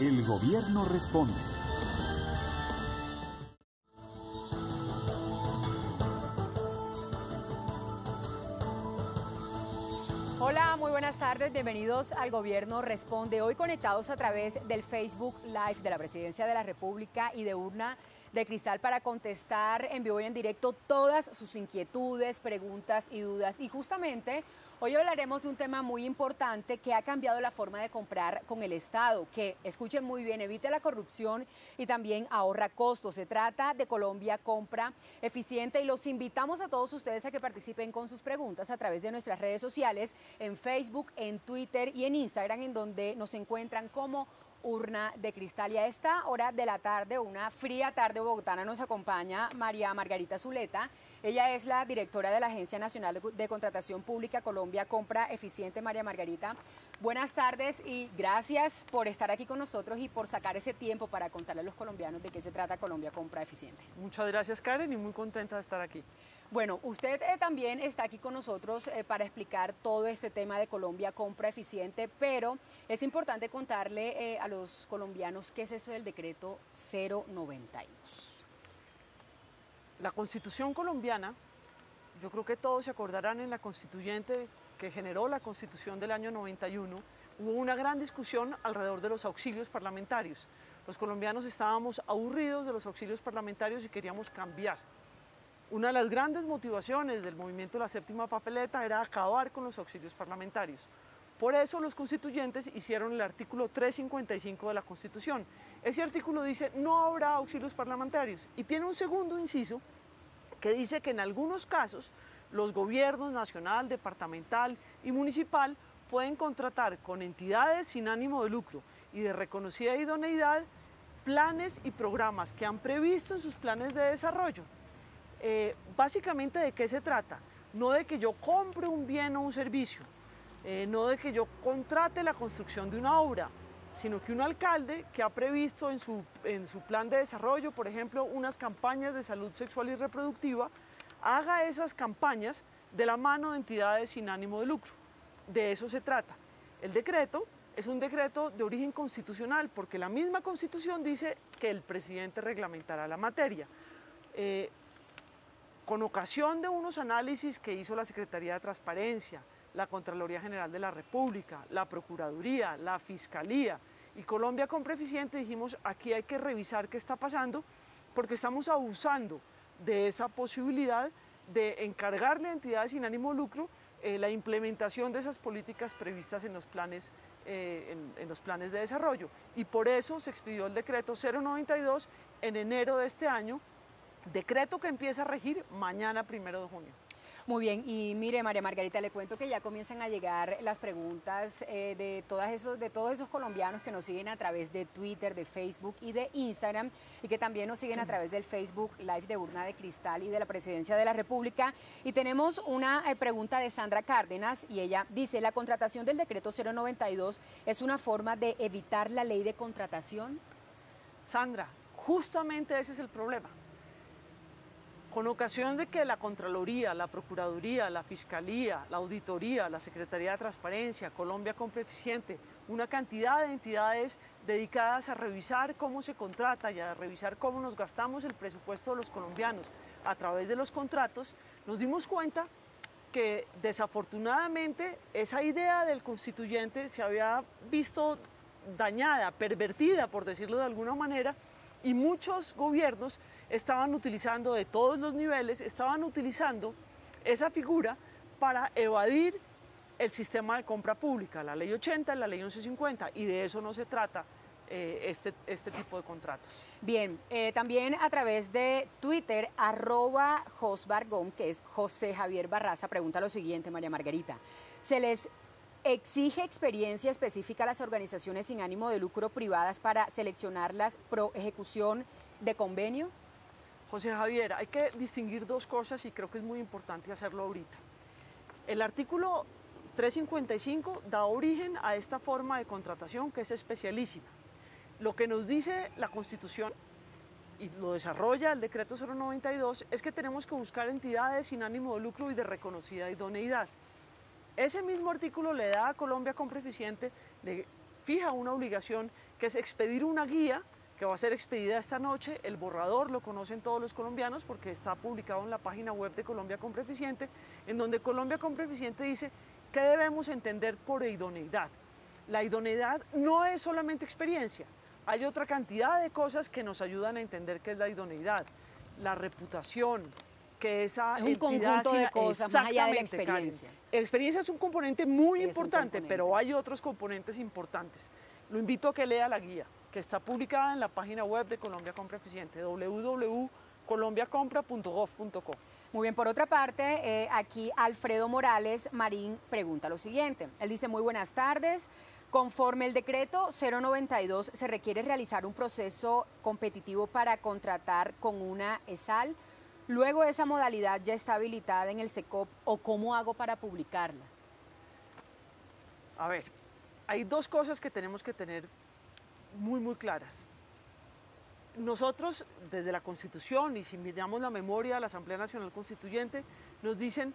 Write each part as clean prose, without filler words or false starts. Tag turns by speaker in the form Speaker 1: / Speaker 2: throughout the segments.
Speaker 1: El gobierno responde.
Speaker 2: Hola, muy buenas tardes, bienvenidos al Gobierno Responde. Hoy conectados a través del Facebook Live de la Presidencia de la República y de Urna de Cristal para contestar en vivo y en directo todas sus inquietudes, preguntas y dudas. Y justamente hoy hablaremos de un tema muy importante que ha cambiado la forma de comprar con el Estado, que, escuchen muy bien, evite la corrupción y también ahorra costos. Se trata de Colombia Compra Eficiente y los invitamos a todos ustedes a que participen con sus preguntas a través de nuestras redes sociales, en Facebook, en Twitter y en Instagram, en donde nos encuentran como Urna de Cristal. Y a esta hora de la tarde, una fría tarde bogotana, nos acompaña María Margarita Zuleta. Ella es la directora de la Agencia Nacional de Contratación Pública Colombia Compra Eficiente. María Margarita, buenas tardes y gracias por estar aquí con nosotros y por sacar ese tiempo para contarle a los colombianos de qué se trata Colombia Compra Eficiente.
Speaker 3: Muchas gracias, Karen, y muy contenta de estar aquí.
Speaker 2: Bueno, usted también está aquí con nosotros para explicar todo este tema de Colombia Compra Eficiente, pero es importante contarle a los colombianos qué es eso del decreto 092.
Speaker 3: La Constitución colombiana, yo creo que todos se acordarán en la constituyente que generó la Constitución del año 91, hubo una gran discusión alrededor de los auxilios parlamentarios. Los colombianos estábamos aburridos de los auxilios parlamentarios y queríamos cambiar. Una de las grandes motivaciones del movimiento de la séptima papeleta era acabar con los auxilios parlamentarios. Por eso los constituyentes hicieron el artículo 355 de la Constitución. Ese artículo dice no habrá auxilios parlamentarios y tiene un segundo inciso que dice que en algunos casos los gobiernos nacional, departamental y municipal pueden contratar con entidades sin ánimo de lucro y de reconocida idoneidad planes y programas que han previsto en sus planes de desarrollo. Básicamente, ¿de qué se trata? No de que yo compre un bien o un servicio, no de que yo contrate la construcción de una obra, sino que un alcalde que ha previsto en su plan de desarrollo, por ejemplo, unas campañas de salud sexual y reproductiva, haga esas campañas de la mano de entidades sin ánimo de lucro. De eso se trata. El decreto es un decreto de origen constitucional, porque la misma Constitución dice que el presidente reglamentará la materia. Con ocasión de unos análisis que hizo la Secretaría de Transparencia, la Contraloría General de la República, la Procuraduría, la Fiscalía y Colombia Compra Eficiente, dijimos aquí hay que revisar qué está pasando porque estamos abusando de esa posibilidad de encargarle a entidades sin ánimo de lucro la implementación de esas políticas previstas en los planes de desarrollo. Y por eso se expidió el decreto 092 en enero de este año, decreto que empieza a regir mañana 1 de junio.
Speaker 2: Muy bien, y mire María Margarita, le cuento que ya comienzan a llegar las preguntas de todos esos colombianos que nos siguen a través de Twitter, de Facebook y de Instagram y que también nos siguen a través del Facebook Live de Urna de Cristal y de la Presidencia de la República. Y tenemos una pregunta de Sandra Cárdenas y ella dice, ¿la contratación del decreto 092 es una forma de evitar la ley de contratación?
Speaker 3: Sandra, justamente ese es el problema. Con ocasión de que la Contraloría, la Procuraduría, la Fiscalía, la Auditoría, la Secretaría de Transparencia, Colombia Compra Eficiente, una cantidad de entidades dedicadas a revisar cómo se contrata y a revisar cómo nos gastamos el presupuesto de los colombianos a través de los contratos, nos dimos cuenta que desafortunadamente esa idea del constituyente se había visto dañada, pervertida, por decirlo de alguna manera, y muchos gobiernos estaban utilizando de todos los niveles, estaban utilizando esa figura para evadir el sistema de compra pública, la ley 80, la ley 1150, y de eso no se trata este tipo de contratos.
Speaker 2: Bien, también a través de Twitter, @josbargón, que es José Javier Barraza, pregunta lo siguiente, María Margarita, ¿se les exige experiencia específica a las organizaciones sin ánimo de lucro privadas para seleccionarlas pro ejecución de convenio?
Speaker 3: José Javier, hay que distinguir dos cosas y creo que es muy importante hacerlo ahorita. El artículo 355 da origen a esta forma de contratación que es especialísima. Lo que nos dice la Constitución y lo desarrolla el decreto 092 es que tenemos que buscar entidades sin ánimo de lucro y de reconocida idoneidad. Ese mismo artículo le da a Colombia Compra Eficiente, le fija una obligación que es expedir una guía que va a ser expedida esta noche. El borrador lo conocen todos los colombianos porque está publicado en la página web de Colombia Compra Eficiente, en donde Colombia Compra Eficiente dice qué debemos entender por idoneidad. La idoneidad no es solamente experiencia, hay otra cantidad de cosas que nos ayudan a entender qué es la idoneidad. La reputación, que esa
Speaker 2: es un conjunto de cosas más allá de la experiencia.
Speaker 3: La experiencia es un componente muy importante, pero hay otros componentes importantes. Lo invito a que lea la guía, que está publicada en la página web de Colombia Compra Eficiente, www.colombiacompra.gov.co.
Speaker 2: Muy bien, por otra parte, aquí Alfredo Morales Marín pregunta lo siguiente. Él dice, muy buenas tardes. Conforme el decreto 092, ¿se requiere realizar un proceso competitivo para contratar con una ESAL? Luego esa modalidad ya está habilitada en el SECOP, ¿o cómo hago para publicarla?
Speaker 3: A ver, hay dos cosas que tenemos que tener muy claras. Nosotros, desde la Constitución, y si miramos la memoria de la Asamblea Nacional Constituyente, nos dicen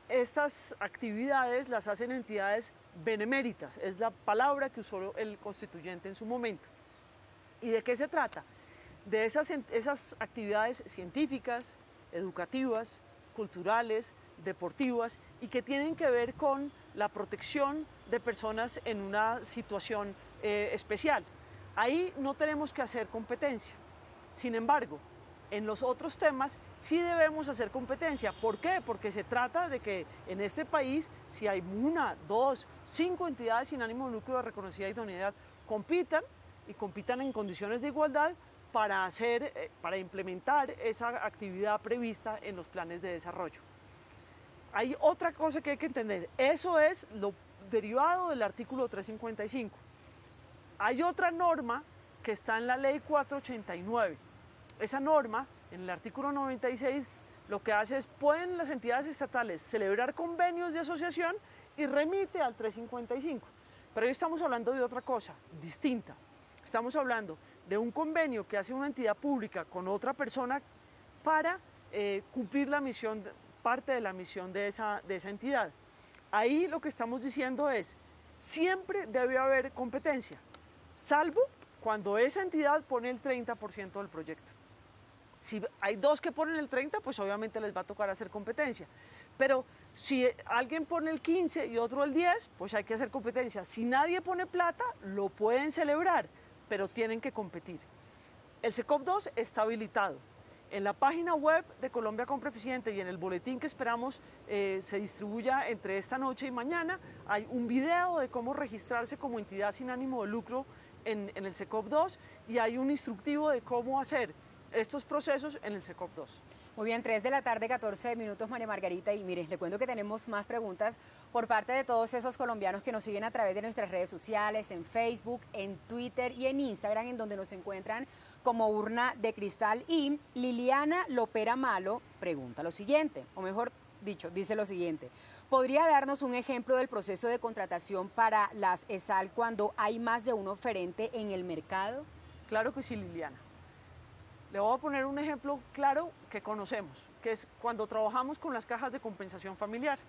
Speaker 3: estas actividades las hacen entidades beneméritas, es la palabra que usó el constituyente en su momento. ¿Y de qué se trata? De esas actividades científicas, educativas, culturales, deportivas, y que tienen que ver con la protección de personas en una situación especial. Ahí no tenemos que hacer competencia. Sin embargo, en los otros temas sí debemos hacer competencia. ¿Por qué? Porque se trata de que en este país, si hay 1, 2, 5 entidades sin ánimo de lucro de reconocida idoneidad, compitan en condiciones de igualdad para implementar esa actividad prevista en los planes de desarrollo. Hay otra cosa que hay que entender, eso es lo derivado del artículo 355. Hay otra norma que está en la ley 489. Esa norma, en el artículo 96, lo que hace es, pueden las entidades estatales celebrar convenios de asociación y remite al 355. Pero hoy estamos hablando de otra cosa, distinta. Estamos hablando de un convenio que hace una entidad pública con otra persona para cumplir la misión, parte de la misión de esa entidad. Ahí lo que estamos diciendo es, siempre debe haber competencia, salvo cuando esa entidad pone el 30% del proyecto. Si hay dos que ponen el 30%, pues obviamente les va a tocar hacer competencia. Pero si alguien pone el 15% y otro el 10%, pues hay que hacer competencia. Si nadie pone plata, lo pueden celebrar, pero tienen que competir. El SECOP 2 está habilitado. En la página web de Colombia Compra Eficiente y en el boletín que esperamos se distribuya entre esta noche y mañana, hay un video de cómo registrarse como entidad sin ánimo de lucro en el SECOP 2 y hay un instructivo de cómo hacer estos procesos en el SECOP 2.
Speaker 2: Muy bien, 3 de la tarde, 14 minutos, María Margarita, y mire, le cuento que tenemos más preguntas por parte de todos esos colombianos que nos siguen a través de nuestras redes sociales, en Facebook, en Twitter y en Instagram, en donde nos encuentran como Urna de Cristal. Y Liliana Lopera Malo pregunta lo siguiente, o mejor dicho, dice lo siguiente: ¿podría darnos un ejemplo del proceso de contratación para las ESAL cuando hay más de un oferente en el mercado?
Speaker 3: Claro que sí, Liliana. Le voy a poner un ejemplo claro que conocemos, que es cuando trabajamos con las cajas de compensación familiar.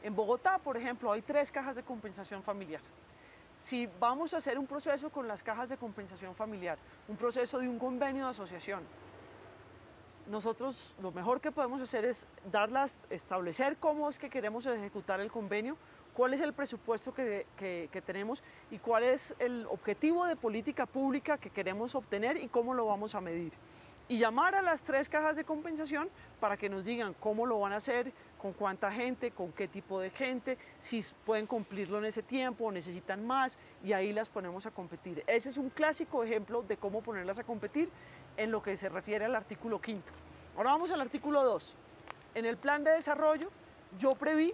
Speaker 3: En Bogotá, por ejemplo, hay 3 cajas de compensación familiar. Si vamos a hacer un proceso con las cajas de compensación familiar, un proceso de un convenio de asociación, nosotros lo mejor que podemos hacer es establecer cómo es que queremos ejecutar el convenio, cuál es el presupuesto que tenemos y cuál es el objetivo de política pública que queremos obtener y cómo lo vamos a medir. Y llamar a las 3 cajas de compensación para que nos digan cómo lo van a hacer, con cuánta gente, con qué tipo de gente, si pueden cumplirlo en ese tiempo o necesitan más, y ahí las ponemos a competir. Ese es un clásico ejemplo de cómo ponerlas a competir en lo que se refiere al artículo 5. Ahora vamos al artículo 2. En el plan de desarrollo yo preví,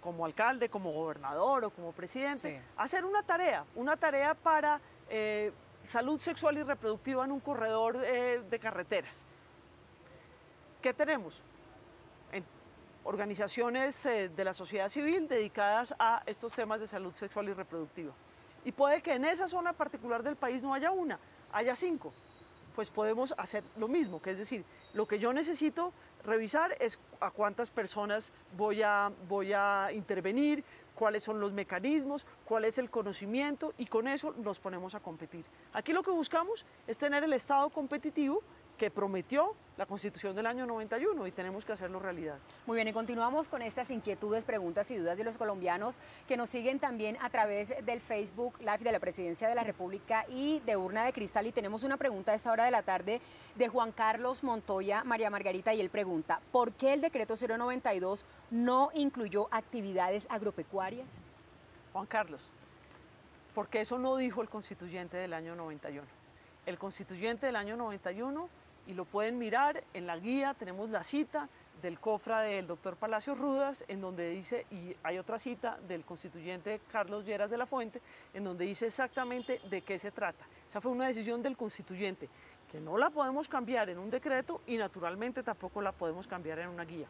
Speaker 3: como alcalde, como gobernador o como presidente, sí, hacer una tarea para salud sexual y reproductiva en un corredor de carreteras. ¿Qué tenemos? Organizaciones de la sociedad civil dedicadas a estos temas de salud sexual y reproductiva. Y puede que en esa zona particular del país no haya una, haya 5. Pues podemos hacer lo mismo, que es decir, lo que yo necesito revisar es a cuántas personas voy a intervenir, cuáles son los mecanismos, cuál es el conocimiento y con eso nos ponemos a competir. Aquí lo que buscamos es tener el Estado competitivo que prometió la Constitución del año 91 y tenemos que hacerlo realidad.
Speaker 2: Muy bien, y continuamos con estas inquietudes, preguntas y dudas de los colombianos que nos siguen también a través del Facebook Live de la Presidencia de la República y de Urna de Cristal. Y tenemos una pregunta a esta hora de la tarde de Juan Carlos Montoya María Margarita, y él pregunta: ¿por qué el decreto 092 no incluyó actividades agropecuarias?
Speaker 3: Juan Carlos, porque eso no dijo el constituyente del año 91. El constituyente del año 91, y lo pueden mirar en la guía, tenemos la cita del COFRA del doctor Palacios Rudas, en donde dice, y hay otra cita del constituyente Carlos Lleras de la Fuente, en donde dice exactamente de qué se trata. Esa fue una decisión del constituyente, que no la podemos cambiar en un decreto y naturalmente tampoco la podemos cambiar en una guía.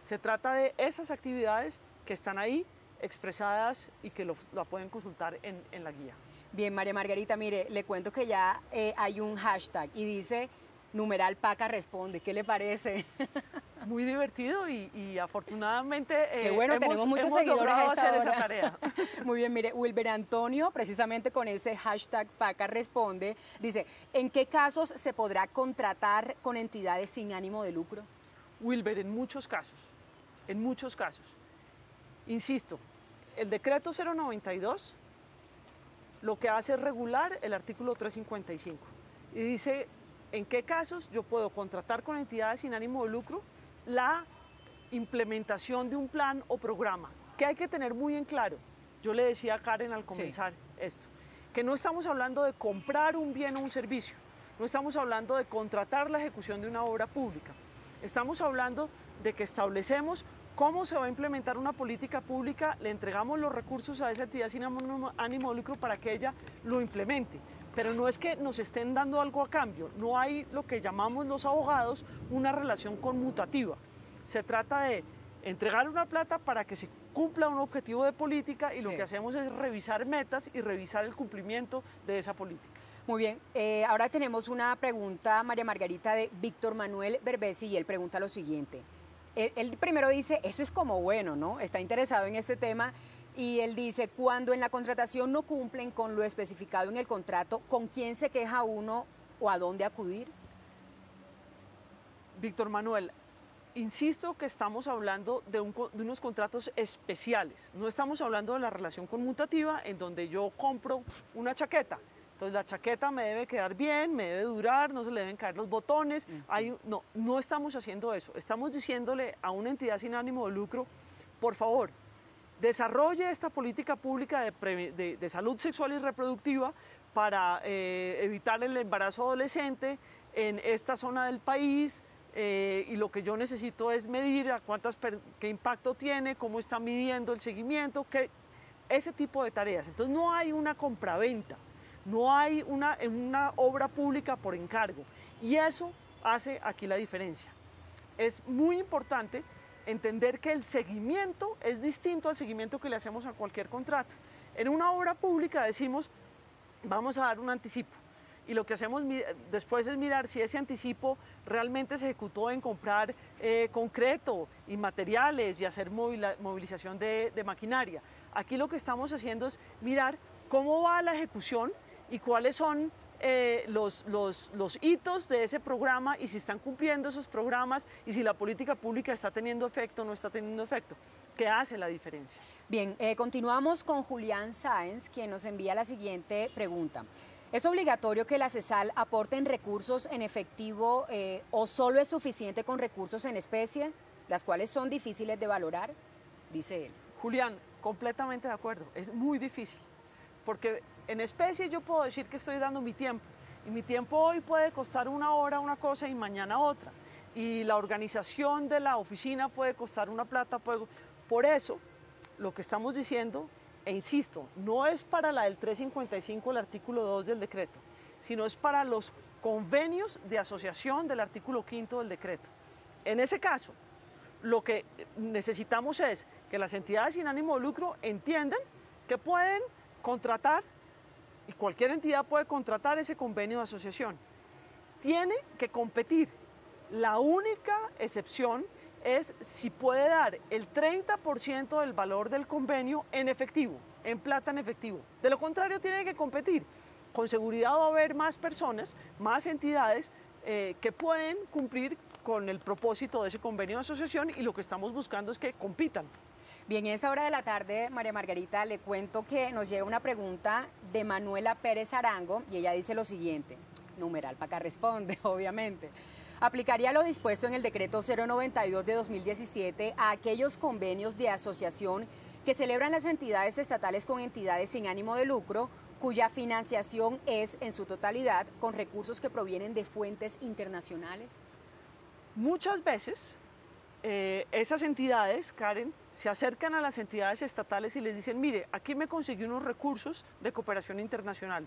Speaker 3: Se trata de esas actividades que están ahí expresadas y que la pueden consultar en la guía.
Speaker 2: Bien, María Margarita, mire, le cuento que ya hay un hashtag y dice numeral Paca responde. ¿Qué le parece?
Speaker 3: Muy divertido y afortunadamente
Speaker 2: Qué bueno, tenemos muchos seguidores
Speaker 3: logrado
Speaker 2: a esta
Speaker 3: hacer
Speaker 2: hora.
Speaker 3: esa tarea.
Speaker 2: Muy bien, mire, Wilber Antonio, precisamente con ese hashtag Paca responde, dice: ¿en qué casos se podrá contratar con entidades sin ánimo de lucro?
Speaker 3: Wilber, en muchos casos, en muchos casos. Insisto, el decreto 092 lo que hace es regular el artículo 355 y dice en qué casos yo puedo contratar con entidades sin ánimo de lucro la implementación de un plan o programa, que hay que tener muy en claro. Yo le decía a Karen al comenzar esto, que no estamos hablando de comprar un bien o un servicio, no estamos hablando de contratar la ejecución de una obra pública, estamos hablando de que establecemos cómo se va a implementar una política pública, le entregamos los recursos a esa entidad sin ánimo de lucro para que ella lo implemente. Pero no es que nos estén dando algo a cambio, no hay lo que llamamos los abogados una relación conmutativa. Se trata de entregar una plata para que se cumpla un objetivo de política y lo que hacemos es revisar metas y revisar el cumplimiento de esa política.
Speaker 2: Muy bien, ahora tenemos una pregunta, María Margarita, de Víctor Manuel Berbesi, y él pregunta lo siguiente. Él primero dice, eso es como bueno, ¿no? Está interesado en este tema, y él dice, cuando en la contratación no cumplen con lo especificado en el contrato, ¿con quién se queja uno o a dónde acudir?
Speaker 3: Víctor Manuel, insisto que estamos hablando de unos contratos especiales, no estamos hablando de la relación conmutativa en donde yo compro una chaqueta. Entonces la chaqueta me debe quedar bien, me debe durar, no se le deben caer los botones. No estamos haciendo eso. Estamos diciéndole a una entidad sin ánimo de lucro, por favor, desarrolle esta política pública de salud sexual y reproductiva para evitar el embarazo adolescente en esta zona del país. Y lo que yo necesito es medir qué impacto tiene, cómo está midiendo el seguimiento, ese tipo de tareas. Entonces no hay una compraventa. No hay una obra pública por encargo y eso hace aquí la diferencia. Es muy importante entender que el seguimiento es distinto al seguimiento que le hacemos a cualquier contrato. En una obra pública decimos, vamos a dar un anticipo y lo que hacemos después es mirar si ese anticipo realmente se ejecutó en comprar concreto y materiales y hacer movilización de maquinaria. Aquí lo que estamos haciendo es mirar cómo va la ejecución y cuáles son los hitos de ese programa y si están cumpliendo esos programas y si la política pública está teniendo efecto o no está teniendo efecto. ¿Qué hace la diferencia?
Speaker 2: Bien, continuamos con Julián Sáenz, quien nos envía la siguiente pregunta. ¿Es obligatorio que la CESAL aporten recursos en efectivo o solo es suficiente con recursos en especie, las cuales son difíciles de valorar? Dice él.
Speaker 3: Julián, completamente de acuerdo, es muy difícil, porque en especie yo puedo decir que estoy dando mi tiempo, y mi tiempo hoy puede costar una hora una cosa y mañana otra, y la organización de la oficina puede costar una plata. Por eso, lo que estamos diciendo, e insisto, no es para la del 355, el artículo 2 del decreto, sino es para los convenios de asociación del artículo 5 del decreto. En ese caso, lo que necesitamos es que las entidades sin ánimo de lucro entiendan que pueden contratar, y cualquier entidad puede contratar ese convenio de asociación. Tiene que competir. La única excepción es si puede dar el 30% del valor del convenio en efectivo, en plata en efectivo. De lo contrario, tiene que competir. Con seguridad va a haber más personas, más entidades que pueden cumplir con el propósito de ese convenio de asociación, y lo que estamos buscando es que compitan.
Speaker 2: Bien, en esta hora de la tarde, María Margarita, le cuento que nos llega una pregunta de Manuela Pérez Arango y ella dice lo siguiente, numeral para acá responde, obviamente. ¿Aplicaría lo dispuesto en el decreto 092 de 2017 a aquellos convenios de asociación que celebran las entidades estatales con entidades sin ánimo de lucro, cuya financiación es en su totalidad con recursos que provienen de fuentes internacionales?
Speaker 3: Muchas veces esas entidades, Karen, se acercan a las entidades estatales y les dicen, mire, aquí me conseguí unos recursos de cooperación internacional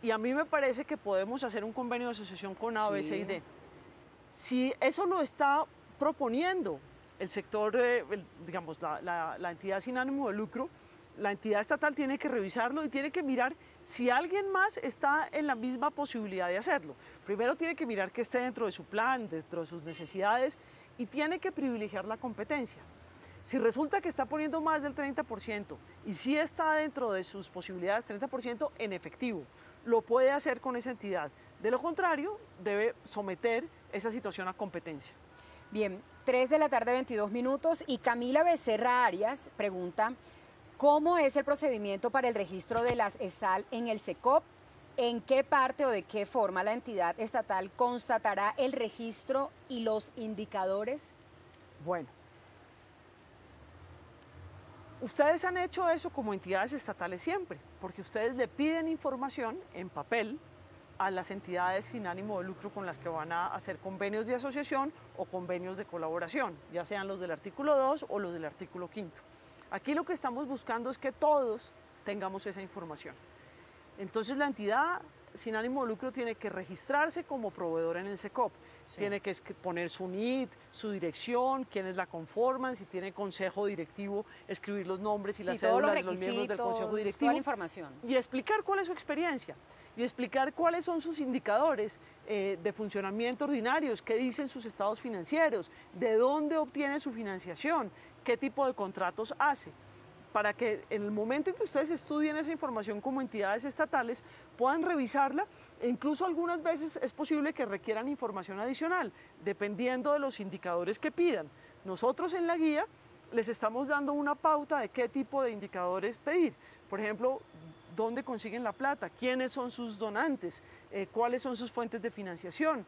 Speaker 3: y a mí me parece que podemos hacer un convenio de asociación con A, B, C y D. Si eso lo está proponiendo el sector, digamos, la entidad sin ánimo de lucro, la entidad estatal tiene que revisarlo y tiene que mirar si alguien más está en la misma posibilidad de hacerlo. Primero tiene que mirar que esté dentro de su plan, dentro de sus necesidades, y tiene que privilegiar la competencia. Si resulta que está poniendo más del 30% y sí está dentro de sus posibilidades, 30% en efectivo, lo puede hacer con esa entidad. De lo contrario, debe someter esa situación a competencia.
Speaker 2: Bien, 3 de la tarde, 22 minutos, y Camila Becerra Arias pregunta, ¿cómo es el procedimiento para el registro de las ESAL en el SECOP? ¿En qué parte o de qué forma la entidad estatal constatará el registro y los indicadores?
Speaker 3: Bueno, ustedes han hecho eso como entidades estatales siempre, porque ustedes le piden información en papel a las entidades sin ánimo de lucro con las que van a hacer convenios de asociación o convenios de colaboración, ya sean los del artículo 2 o los del artículo 5. Aquí lo que estamos buscando es que todos tengamos esa información. Entonces la entidad sin ánimo de lucro tiene que registrarse como proveedor en el SECOP, sí. Tiene que poner su NIT, su dirección, quiénes la conforman, si tiene consejo directivo, escribir los nombres y las cédulas de los miembros del consejo directivo.
Speaker 2: Toda la información.
Speaker 3: Y explicar cuál es su experiencia, y explicar cuáles son sus indicadores de funcionamiento ordinarios, qué dicen sus estados financieros, de dónde obtiene su financiación, qué tipo de contratos hace, para que en el momento en que ustedes estudien esa información como entidades estatales puedan revisarla, e incluso algunas veces es posible que requieran información adicional, dependiendo de los indicadores que pidan. Nosotros en la guía les estamos dando una pauta de qué tipo de indicadores pedir. Por ejemplo, dónde consiguen la plata, quiénes son sus donantes, cuáles son sus fuentes de financiación,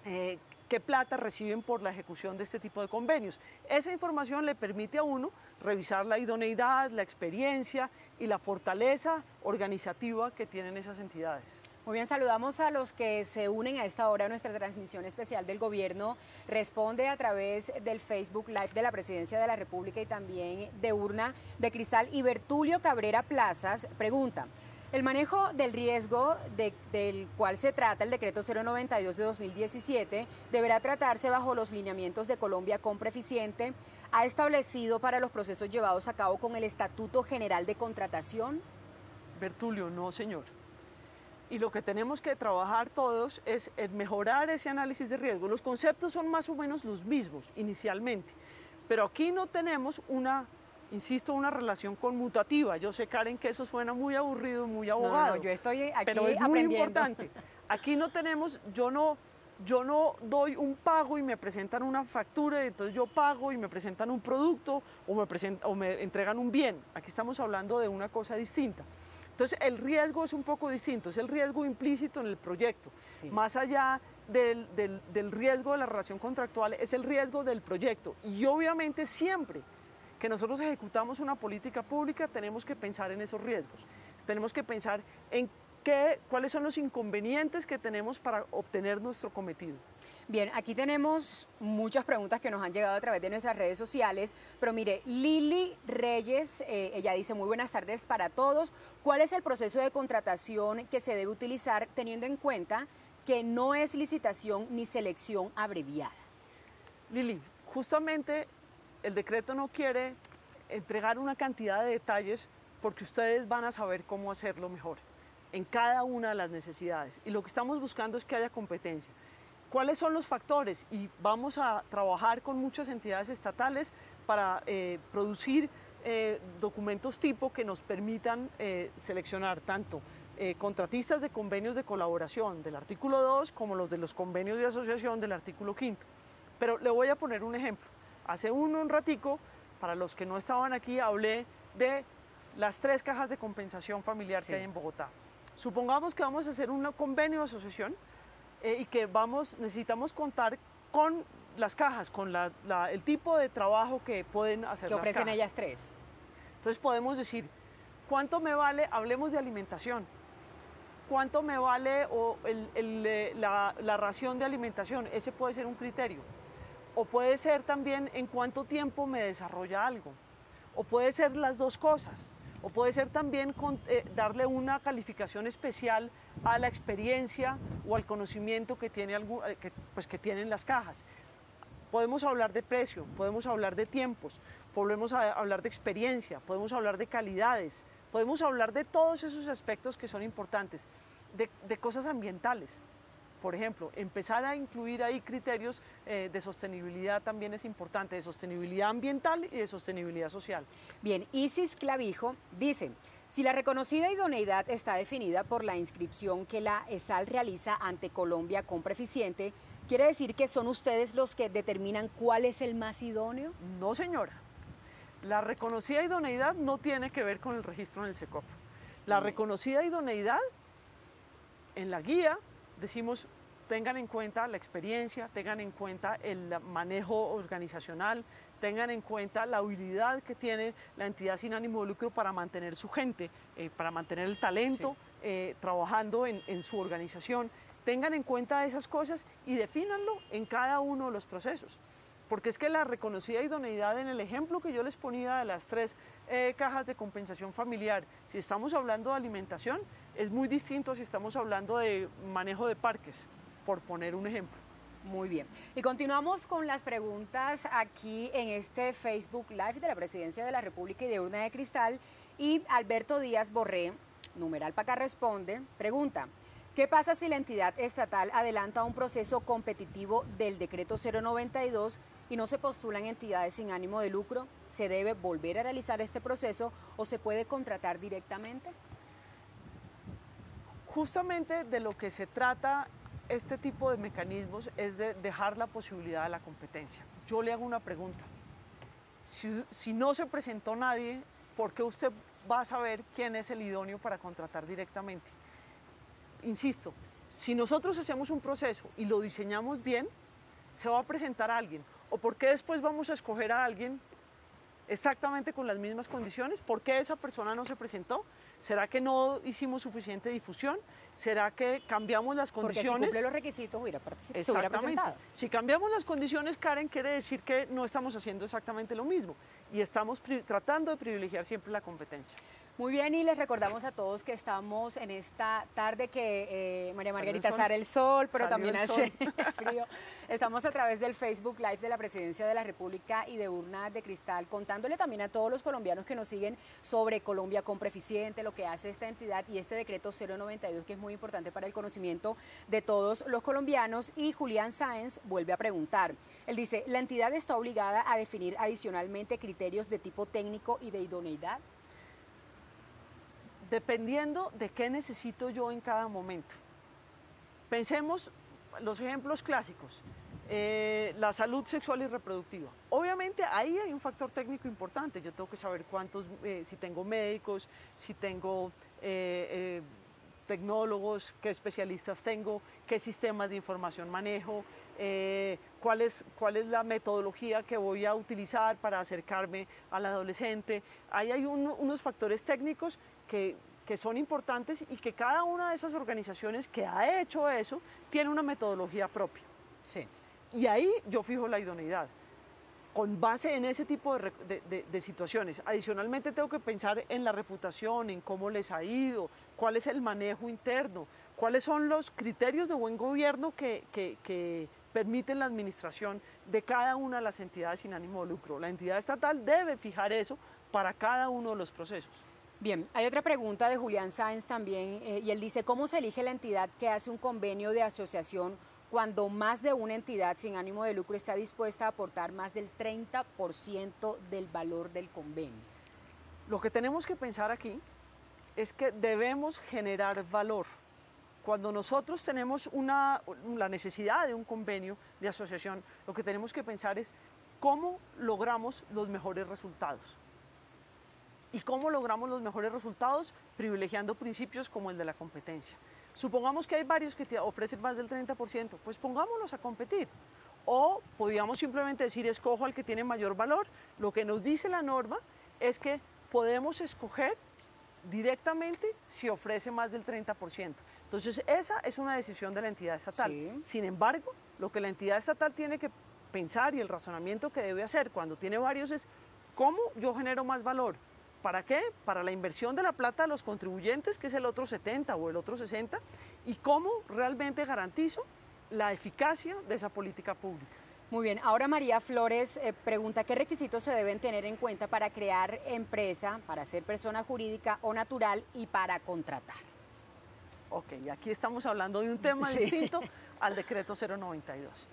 Speaker 3: qué plata reciben por la ejecución de este tipo de convenios. Esa información le permite a uno revisar la idoneidad, la experiencia y la fortaleza organizativa que tienen esas entidades.
Speaker 2: Muy bien, saludamos a los que se unen a esta hora a nuestra transmisión especial del Gobierno. Responde a través del Facebook Live de la Presidencia de la República y también de Urna de Cristal. Y Bertulio Cabrera Plazas pregunta, ¿el manejo del riesgo del cual se trata el decreto 092 de 2017 deberá tratarse bajo los lineamientos de Colombia Compra Eficiente? ¿Ha establecido para los procesos llevados a cabo con el Estatuto General de Contratación?
Speaker 3: Bertulio, no, señor. Y lo que tenemos que trabajar todos es en mejorar ese análisis de riesgo. Los conceptos son más o menos los mismos inicialmente, pero aquí no tenemos insisto, una relación conmutativa. Yo sé, Karen, que eso suena muy aburrido, muy abogado.
Speaker 2: No, yo estoy aquí
Speaker 3: pero es
Speaker 2: aprendiendo.
Speaker 3: Muy importante. Aquí no tenemos, yo no doy un pago y me presentan una factura, y entonces yo pago y me presentan un producto o me entregan un bien. Aquí estamos hablando de una cosa distinta. Entonces el riesgo es un poco distinto, es el riesgo implícito en el proyecto. Sí. Más allá del riesgo de la relación contractual, es el riesgo del proyecto. Y obviamente siempre que nosotros ejecutamos una política pública tenemos que pensar en esos riesgos, tenemos que pensar en cuáles son los inconvenientes que tenemos para obtener nuestro cometido.
Speaker 2: Bien, aquí tenemos muchas preguntas que nos han llegado a través de nuestras redes sociales, pero mire, Lili Reyes, ella dice, muy buenas tardes para todos. ¿Cuál es el proceso de contratación que se debe utilizar teniendo en cuenta que no es licitación ni selección abreviada?
Speaker 3: Lili, justamente el decreto no quiere entregar una cantidad de detalles porque ustedes van a saber cómo hacerlo mejor en cada una de las necesidades. Y lo que estamos buscando es que haya competencia. ¿Cuáles son los factores? Y vamos a trabajar con muchas entidades estatales para producir documentos tipo que nos permitan seleccionar tanto contratistas de convenios de colaboración del artículo 2 como los de los convenios de asociación del artículo 5. Pero le voy a poner un ejemplo. Hace un ratico, para los que no estaban aquí, hablé de las 3 cajas de compensación familiar que hay en Bogotá. Supongamos que vamos a hacer un convenio de asociación y que necesitamos contar con las cajas, con el tipo de trabajo que pueden hacer las cajas.
Speaker 2: Que ofrecen ellas 3.
Speaker 3: Entonces podemos decir, ¿cuánto me vale? Hablemos de alimentación. ¿Cuánto me vale la ración de alimentación? Ese puede ser un criterio. O puede ser también en cuánto tiempo me desarrolla algo. O puede ser las dos cosas. O puede ser también darle una calificación especial a la experiencia o al conocimiento que tienen las cajas. Podemos hablar de precio, podemos hablar de tiempos, podemos hablar de experiencia, podemos hablar de calidades, podemos hablar de todos esos aspectos que son importantes, de cosas ambientales. Por ejemplo, empezar a incluir ahí criterios de sostenibilidad también es importante, de sostenibilidad ambiental y de sostenibilidad social.
Speaker 2: Bien, Isis Clavijo dice, si la reconocida idoneidad está definida por la inscripción que la ESAL realiza ante Colombia Compra Eficiente, ¿quiere decir que son ustedes los que determinan cuál es el más idóneo?
Speaker 3: No, señora. La reconocida idoneidad no tiene que ver con el registro en el SECOP. La reconocida idoneidad, en la guía, decimos, tengan en cuenta la experiencia, tengan en cuenta el manejo organizacional, tengan en cuenta la habilidad que tiene la entidad sin ánimo de lucro para mantener su gente, para mantener el talento trabajando en su organización. Tengan en cuenta esas cosas y defínanlo en cada uno de los procesos. Porque es que la reconocida idoneidad en el ejemplo que yo les ponía de las 3 cajas de compensación familiar, si estamos hablando de alimentación, es muy distinto si estamos hablando de manejo de parques, por poner un ejemplo.
Speaker 2: Muy bien. Y continuamos con las preguntas aquí en este Facebook Live de la Presidencia de la República y de Urna de Cristal. Y Alberto Díaz Borré, numeral Pacá Responde, pregunta, ¿qué pasa si la entidad estatal adelanta un proceso competitivo del decreto 092 y no se postulan entidades sin ánimo de lucro? ¿Se debe volver a realizar este proceso o se puede contratar directamente?
Speaker 3: Justamente de lo que se trata este tipo de mecanismos es de dejar la posibilidad de la competencia. Yo le hago una pregunta. Si no se presentó nadie, ¿por qué usted va a saber quién es el idóneo para contratar directamente? Insisto, si nosotros hacemos un proceso y lo diseñamos bien, se va a presentar a alguien. ¿O por qué después vamos a escoger a alguien exactamente con las mismas condiciones? ¿Por qué esa persona no se presentó? ¿Será que no hicimos suficiente difusión? ¿Será que cambiamos las condiciones?
Speaker 2: Porque si cumple los requisitos se hubiera presentado.
Speaker 3: Si cambiamos las condiciones, Karen, quiere decir que no estamos haciendo exactamente lo mismo y estamos tratando de privilegiar siempre la competencia.
Speaker 2: Muy bien, y les recordamos a todos que estamos en esta tarde que María Margarita sale el sol, pero también hace frío. Estamos a través del Facebook Live de la Presidencia de la República y de Urna de Cristal, contándole también a todos los colombianos que nos siguen sobre Colombia Compra Eficiente, lo que hace esta entidad y este decreto 092, que es muy importante para el conocimiento de todos los colombianos. Y Julián Sáenz vuelve a preguntar. Él dice, ¿la entidad está obligada a definir adicionalmente criterios de tipo técnico y de idoneidad?
Speaker 3: Dependiendo de qué necesito yo en cada momento. Pensemos los ejemplos clásicos, la salud sexual y reproductiva. Obviamente ahí hay un factor técnico importante, yo tengo que saber si tengo médicos, si tengo tecnólogos, qué especialistas tengo, qué sistemas de información manejo, cuál es la metodología que voy a utilizar para acercarme al adolescente. Ahí hay unos factores técnicos que son importantes y que cada una de esas organizaciones que ha hecho eso tiene una metodología propia.
Speaker 2: Sí.
Speaker 3: Y ahí yo fijo la idoneidad, con base en ese tipo de situaciones. Adicionalmente tengo que pensar en la reputación, en cómo les ha ido, cuál es el manejo interno, cuáles son los criterios de buen gobierno que permiten la administración de cada una de las entidades sin ánimo de lucro. La entidad estatal debe fijar eso para cada uno de los procesos.
Speaker 2: Bien, hay otra pregunta de Julián Sáenz también, y él dice, ¿cómo se elige la entidad que hace un convenio de asociación cuando más de una entidad sin ánimo de lucro está dispuesta a aportar más del 30% del valor del convenio?
Speaker 3: Lo que tenemos que pensar aquí es que debemos generar valor. Cuando nosotros tenemos la necesidad de un convenio de asociación, lo que tenemos que pensar es cómo logramos los mejores resultados. ¿Y cómo logramos los mejores resultados? Privilegiando principios como el de la competencia. Supongamos que hay varios que te ofrecen más del 30%, pues pongámonos a competir. O podríamos simplemente decir, escojo al que tiene mayor valor. Lo que nos dice la norma es que podemos escoger directamente si ofrece más del 30%. Entonces, esa es una decisión de la entidad estatal.
Speaker 2: Sí.
Speaker 3: Sin embargo, lo que la entidad estatal tiene que pensar y el razonamiento que debe hacer cuando tiene varios es, ¿cómo yo genero más valor? ¿Para qué? Para la inversión de la plata de los contribuyentes, que es el otro 70 o el otro 60, y cómo realmente garantizo la eficacia de esa política pública.
Speaker 2: Muy bien, ahora María Flores pregunta qué requisitos se deben tener en cuenta para crear empresa, para ser persona jurídica o natural y para contratar.
Speaker 3: Ok, aquí estamos hablando de un tema distinto al decreto 092.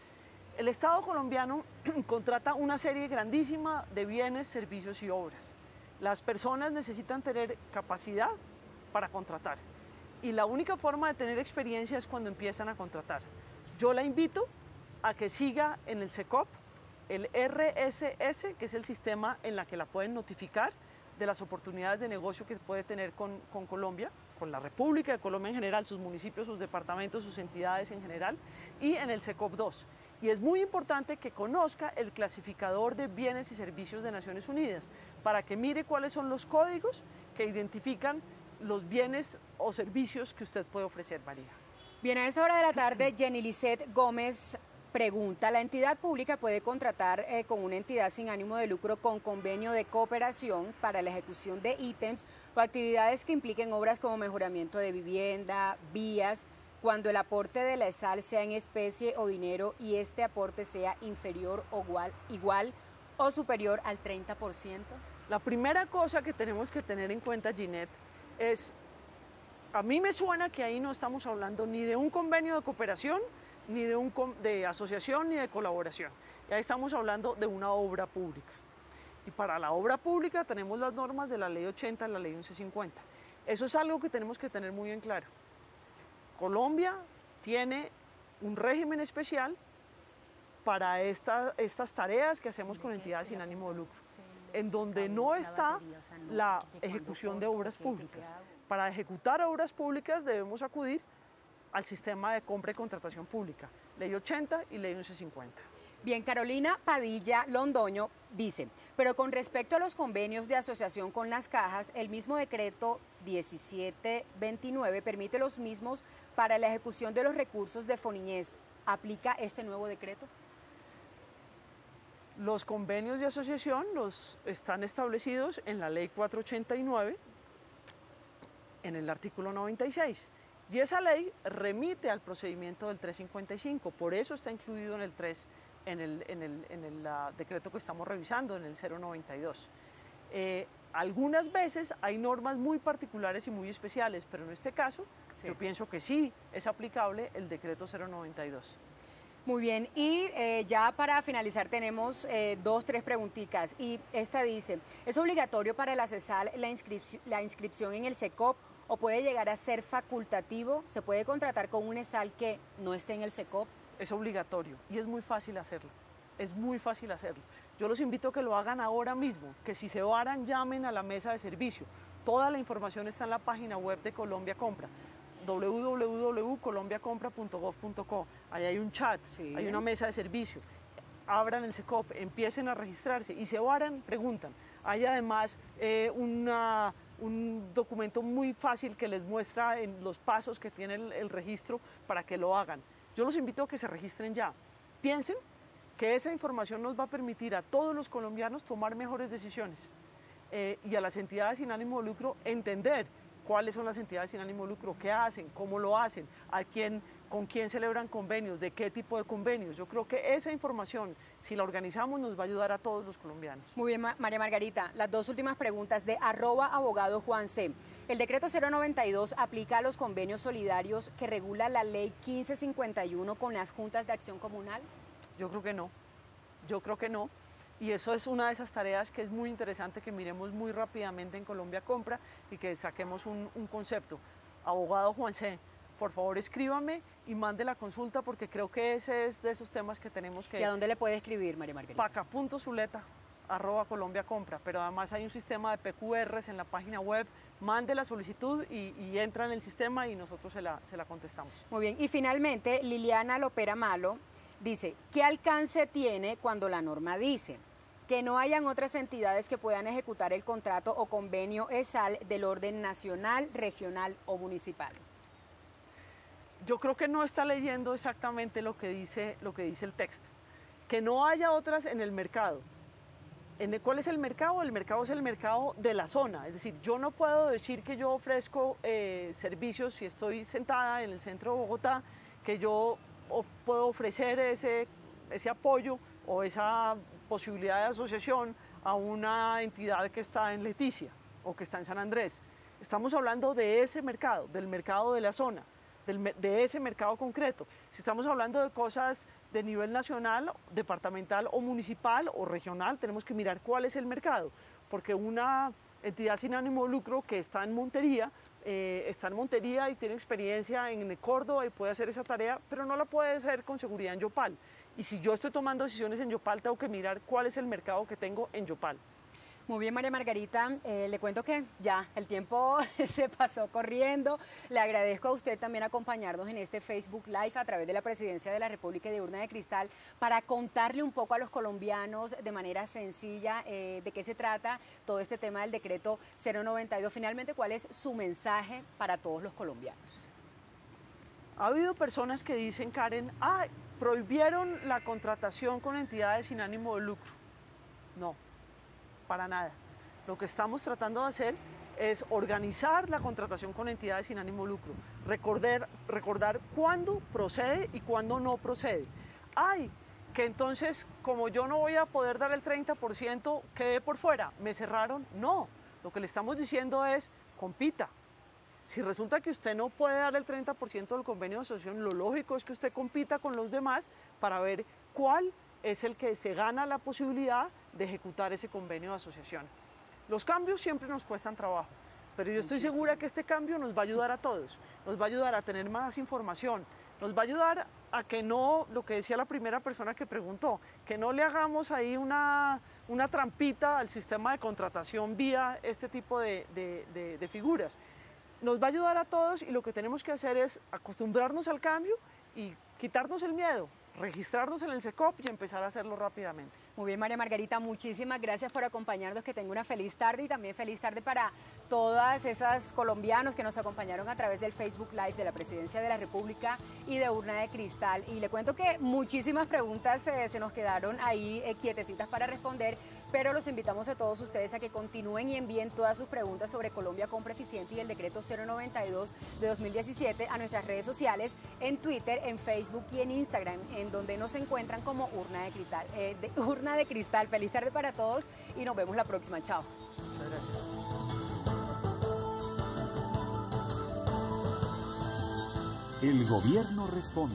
Speaker 3: El Estado colombiano contrata una serie grandísima de bienes, servicios y obras. Las personas necesitan tener capacidad para contratar y la única forma de tener experiencia es cuando empiezan a contratar. Yo la invito a que siga en el SECOP, el RSS, que es el sistema en la que la pueden notificar de las oportunidades de negocio que puede tener con Colombia, con la República de Colombia en general, sus municipios, sus departamentos, sus entidades en general, y en el SECOP 2. Y es muy importante que conozca el clasificador de bienes y servicios de Naciones Unidas, para que mire cuáles son los códigos que identifican los bienes o servicios que usted puede ofrecer, María.
Speaker 2: Bien, a esta hora de la tarde, Jenny Lisset Gómez pregunta, ¿la entidad pública puede contratar con una entidad sin ánimo de lucro con convenio de cooperación para la ejecución de ítems o actividades que impliquen obras como mejoramiento de vivienda, vías, cuando el aporte de la ESAL sea en especie o dinero y este aporte sea inferior o igual o superior al 30%?
Speaker 3: La primera cosa que tenemos que tener en cuenta, Ginette, es, a mí me suena que ahí no estamos hablando ni de un convenio de cooperación, ni de asociación, ni de colaboración. Ya estamos hablando de una obra pública. Y para la obra pública tenemos las normas de la Ley 80 y la Ley 1150. Eso es algo que tenemos que tener muy en claro. Colombia tiene un régimen especial para estas tareas que hacemos con entidades sin ánimo de lucro, en donde no está la ejecución de obras públicas. Para ejecutar obras públicas debemos acudir al sistema de compra y contratación pública, Ley 80 y Ley 1150.
Speaker 2: Bien, Carolina Padilla Londoño dice, pero con respecto a los convenios de asociación con las cajas, el mismo decreto 1729 permite los mismos para la ejecución de los recursos de Foniñez. ¿Aplica este nuevo decreto?
Speaker 3: Los convenios de asociación están establecidos en la Ley 489, en el artículo 96. Y esa ley remite al procedimiento del 355, por eso está incluido en el 3, en el decreto que estamos revisando, en el 092. Algunas veces hay normas muy particulares y muy especiales, pero en este caso yo pienso que sí es aplicable el decreto 092.
Speaker 2: Muy bien, y ya para finalizar tenemos 2-3 preguntitas, y esta dice, ¿es obligatorio para la CESAL la inscripción en el SECOP o puede llegar a ser facultativo? ¿Se puede contratar con un ESAL que no esté en el SECOP?
Speaker 3: Es obligatorio y es muy fácil hacerlo, es muy fácil hacerlo. Yo los invito a que lo hagan ahora mismo, que si se varan llamen a la mesa de servicio. Toda la información está en la página web de Colombia Compra, www.colombiacompra.gov.co. Ahí hay un chat, hay una mesa de servicio. Abran el SECOP, empiecen a registrarse y se varan, preguntan. Hay además un documento muy fácil que les muestra en los pasos que tiene el registro para que lo hagan. Yo los invito a que se registren ya. Piensen que esa información nos va a permitir a todos los colombianos tomar mejores decisiones y a las entidades sin ánimo de lucro entender cuáles son las entidades sin ánimo de lucro, qué hacen, cómo lo hacen, con quién celebran convenios, de qué tipo de convenios. Yo creo que esa información, si la organizamos, nos va a ayudar a todos los colombianos.
Speaker 2: Muy bien, María Margarita. Las dos últimas preguntas de @abogado Juan C. ¿El decreto 092 aplica a los convenios solidarios que regula la ley 1551 con las juntas de acción comunal?
Speaker 3: Yo creo que no. Yo creo que no. Y eso es una de esas tareas que es muy interesante que miremos muy rápidamente en Colombia Compra y que saquemos un concepto. Abogado Juan C., por favor escríbame y mande la consulta porque creo que ese es de esos temas que tenemos que...
Speaker 2: ¿Y a dónde le puede escribir, María Margarita?
Speaker 3: paca.zuleta@colombiacompra, pero además hay un sistema de PQRs en la página web, mande la solicitud y entra en el sistema y nosotros se la contestamos.
Speaker 2: Muy bien, y finalmente Liliana Lopera Malo dice, ¿qué alcance tiene cuando la norma dice que no hayan otras entidades que puedan ejecutar el contrato o convenio ESAL del orden nacional, regional o municipal?
Speaker 3: Yo creo que no está leyendo exactamente lo que dice el texto. Que no haya otras en el mercado. ¿Cuál es el mercado? El mercado es el mercado de la zona. Es decir, yo no puedo decir que yo ofrezco servicios si estoy sentada en el centro de Bogotá, que yo puedo ofrecer ese apoyo o esa posibilidad de asociación a una entidad que está en Leticia o que está en San Andrés. Estamos hablando de ese mercado, del mercado de la zona, de ese mercado concreto. Si estamos hablando de cosas de nivel nacional, departamental o municipal o regional, tenemos que mirar cuál es el mercado, porque una entidad sin ánimo de lucro que está en Montería y tiene experiencia en Córdoba y puede hacer esa tarea, pero no la puede hacer con seguridad en Yopal. Y si yo estoy tomando decisiones en Yopal, tengo que mirar cuál es el mercado que tengo en Yopal.
Speaker 2: Muy bien, María Margarita, le cuento que ya el tiempo se pasó corriendo. Le agradezco a usted también acompañarnos en este Facebook Live a través de la Presidencia de la República y de Urna de Cristal para contarle un poco a los colombianos de manera sencilla de qué se trata todo este tema del decreto 092. Finalmente, ¿cuál es su mensaje para todos los colombianos?
Speaker 3: Ha habido personas que dicen, Karen, prohibieron la contratación con entidades sin ánimo de lucro. No. Para nada. Lo que estamos tratando de hacer es organizar la contratación con entidades sin ánimo de lucro, recordar cuándo procede y cuándo no procede. Que entonces, como yo no voy a poder dar el 30%, quedé por fuera, ¿me cerraron? No, lo que le estamos diciendo es, compita. Si resulta que usted no puede dar el 30% del convenio de asociación, lo lógico es que usted compita con los demás para ver cuál es el que se gana la posibilidad de ejecutar ese convenio de asociación. Los cambios siempre nos cuestan trabajo, pero yo estoy segura que este cambio nos va a ayudar a todos, nos va a ayudar a tener más información, nos va a ayudar a que no, lo que decía la primera persona que preguntó, que no le hagamos ahí una trampita al sistema de contratación vía este tipo de figuras. Nos va a ayudar a todos y lo que tenemos que hacer es acostumbrarnos al cambio y quitarnos el miedo, registrarnos en el SECOP y empezar a hacerlo rápidamente.
Speaker 2: Muy bien, María Margarita, muchísimas gracias por acompañarnos, que tenga una feliz tarde y también feliz tarde para todas esas colombianos que nos acompañaron a través del Facebook Live de la Presidencia de la República y de Urna de Cristal. Y le cuento que muchísimas preguntas se nos quedaron ahí quietecitas para responder, pero los invitamos a todos ustedes a que continúen y envíen todas sus preguntas sobre Colombia Compra Eficiente y el decreto 092 de 2017 a nuestras redes sociales, en Twitter, en Facebook y en Instagram, en donde nos encuentran como Urna de Cristal. Feliz tarde para todos y nos vemos la próxima. Chao.
Speaker 3: Muchas gracias.
Speaker 1: El gobierno responde.